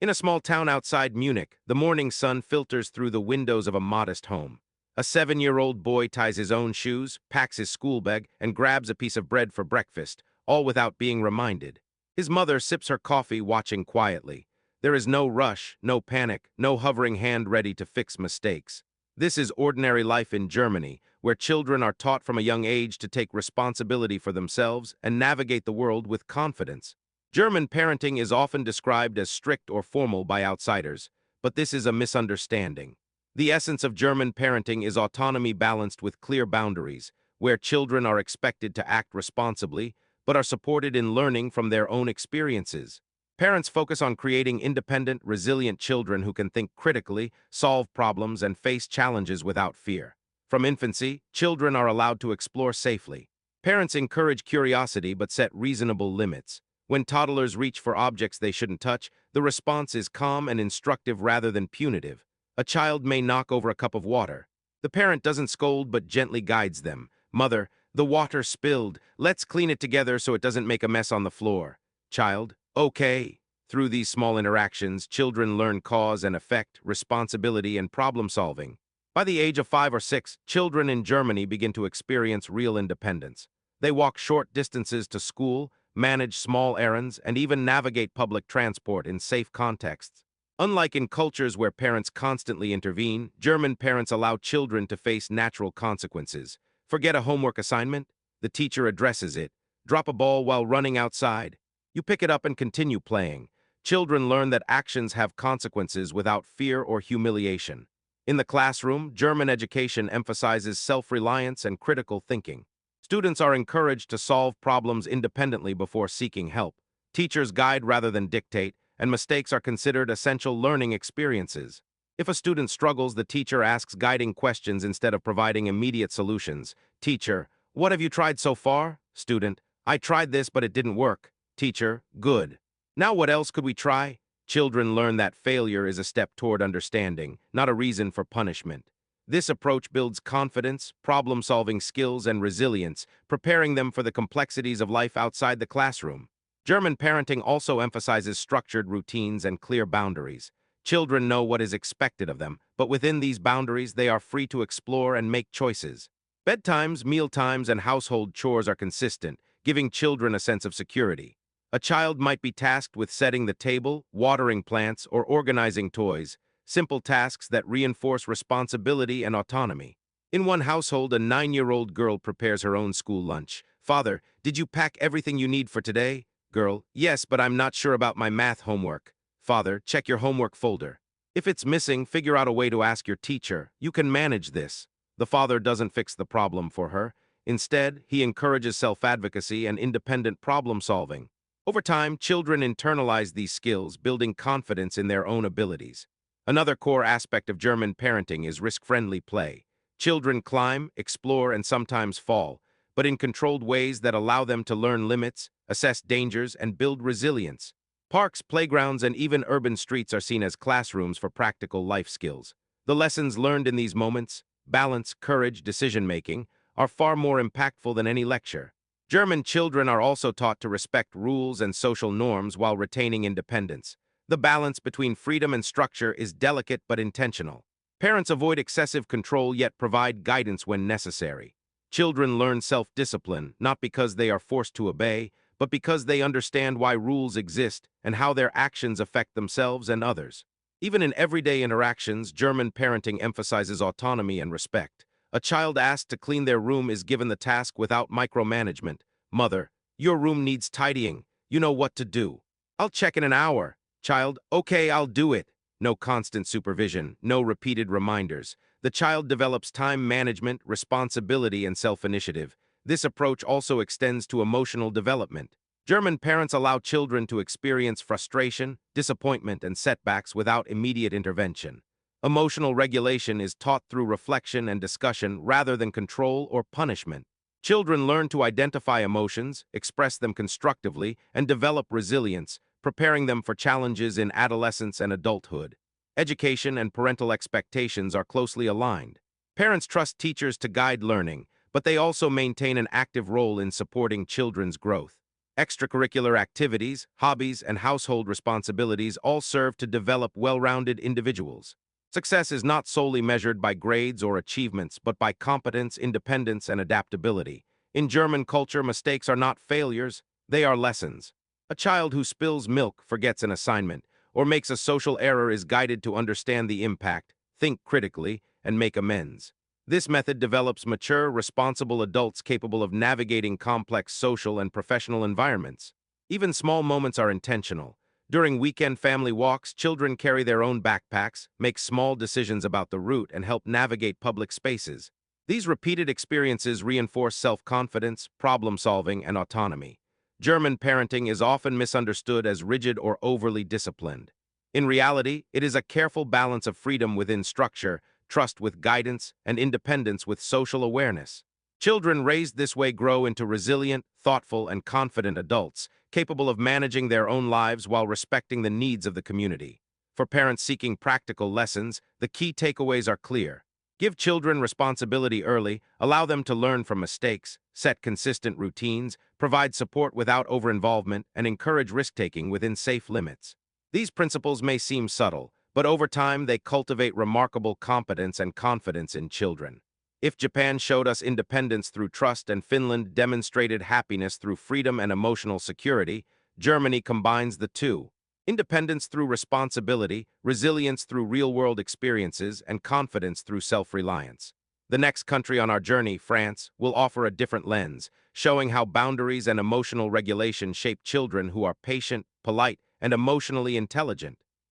In a small town outside Munich, the morning sun filters through the windows of a modest home. A 7-year-old boy ties his own shoes, packs his school bag, and grabs a piece of bread for breakfast, all without being reminded. His mother sips her coffee, watching quietly. There is no rush, no panic, no hovering hand ready to fix mistakes. This is ordinary life in Germany, where children are taught from a young age to take responsibility for themselves and navigate the world with confidence. German parenting is often described as strict or formal by outsiders, but this is a misunderstanding. The essence of German parenting is autonomy balanced with clear boundaries, where children are expected to act responsibly, but are supported in learning from their own experiences. Parents focus on creating independent, resilient children who can think critically, solve problems, and face challenges without fear. From infancy, children are allowed to explore safely. Parents encourage curiosity but set reasonable limits. When toddlers reach for objects they shouldn't touch, the response is calm and instructive rather than punitive. A child may knock over a cup of water. The parent doesn't scold but gently guides them. Mother, the water spilled. Let's clean it together so it doesn't make a mess on the floor. Child, okay. Through these small interactions, children learn cause and effect, responsibility, and problem solving. By the age of 5 or 6, children in Germany begin to experience real independence. They walk short distances to school, manage small errands, and even navigate public transport in safe contexts. Unlike in cultures where parents constantly intervene, German parents allow children to face natural consequences. Forget a homework assignment? The teacher addresses it. Drop a ball while running outside? You pick it up and continue playing. Children learn that actions have consequences without fear or humiliation. In the classroom, German education emphasizes self-reliance and critical thinking. Students are encouraged to solve problems independently before seeking help. Teachers guide rather than dictate, and mistakes are considered essential learning experiences. If a student struggles, the teacher asks guiding questions instead of providing immediate solutions. Teacher, what have you tried so far? Student, I tried this, but it didn't work. Teacher, good. Now what else could we try? Children learn that failure is a step toward understanding, not a reason for punishment. This approach builds confidence, problem-solving skills, and resilience, preparing them for the complexities of life outside the classroom. German parenting also emphasizes structured routines and clear boundaries. Children know what is expected of them, but within these boundaries they are free to explore and make choices. Bedtimes, mealtimes, and household chores are consistent, giving children a sense of security. A child might be tasked with setting the table, watering plants, or organizing toys, simple tasks that reinforce responsibility and autonomy. In one household, a 9-year-old girl prepares her own school lunch. Father, did you pack everything you need for today? Girl, yes, but I'm not sure about my math homework. Father, check your homework folder. If it's missing, figure out a way to ask your teacher. You can manage this. The father doesn't fix the problem for her. Instead, he encourages self-advocacy and independent problem solving. Over time, children internalize these skills, building confidence in their own abilities. Another core aspect of German parenting is risk-friendly play. Children climb, explore, and sometimes fall, but in controlled ways that allow them to learn limits, assess dangers, and build resilience. Parks, playgrounds, and even urban streets are seen as classrooms for practical life skills. The lessons learned in these moments, balance, courage, decision-making, are far more impactful than any lecture. German children are also taught to respect rules and social norms while retaining independence. The balance between freedom and structure is delicate but intentional. Parents avoid excessive control yet provide guidance when necessary. Children learn self-discipline, not because they are forced to obey, but because they understand why rules exist and how their actions affect themselves and others. Even in everyday interactions, German parenting emphasizes autonomy and respect. A child asked to clean their room is given the task without micromanagement. Mother, your room needs tidying. You know what to do. I'll check in an hour. Child, okay, I'll do it. No constant supervision, no repeated reminders. The child develops time management, responsibility, and self-initiative. This approach also extends to emotional development. German parents allow children to experience frustration, disappointment, and setbacks without immediate intervention. Emotional regulation is taught through reflection and discussion rather than control or punishment. Children learn to identify emotions, express them constructively, and develop resilience, preparing them for challenges in adolescence and adulthood. Education and parental expectations are closely aligned. Parents trust teachers to guide learning, but they also maintain an active role in supporting children's growth. Extracurricular activities, hobbies, and household responsibilities all serve to develop well-rounded individuals. Success is not solely measured by grades or achievements, but by competence, independence, and adaptability. In German culture, mistakes are not failures, they are lessons. A child who spills milk forgets an assignment, or makes a social error is guided to understand the impact, think critically, and make amends. This method develops mature, responsible adults capable of navigating complex social and professional environments. Even small moments are intentional. During weekend family walks, children carry their own backpacks, make small decisions about the route, and help navigate public spaces. These repeated experiences reinforce self-confidence, problem-solving, and autonomy. German parenting is often misunderstood as rigid or overly disciplined. In reality, it is a careful balance of freedom within structure, trust with guidance, and independence with social awareness. Children raised this way grow into resilient, thoughtful, and confident adults, capable of managing their own lives while respecting the needs of the community. For parents seeking practical lessons, the key takeaways are clear. Give children responsibility early, allow them to learn from mistakes, set consistent routines, provide support without overinvolvement, and encourage risk-taking within safe limits. These principles may seem subtle, but over time they cultivate remarkable competence and confidence in children. If Japan showed us independence through trust and Finland demonstrated happiness through freedom and emotional security, Germany combines the two. Independence through responsibility, resilience through real-world experiences, and confidence through self-reliance. The next country on our journey, France, will offer a different lens, showing how boundaries and emotional regulation shape children who are patient, polite, and emotionally intelligent.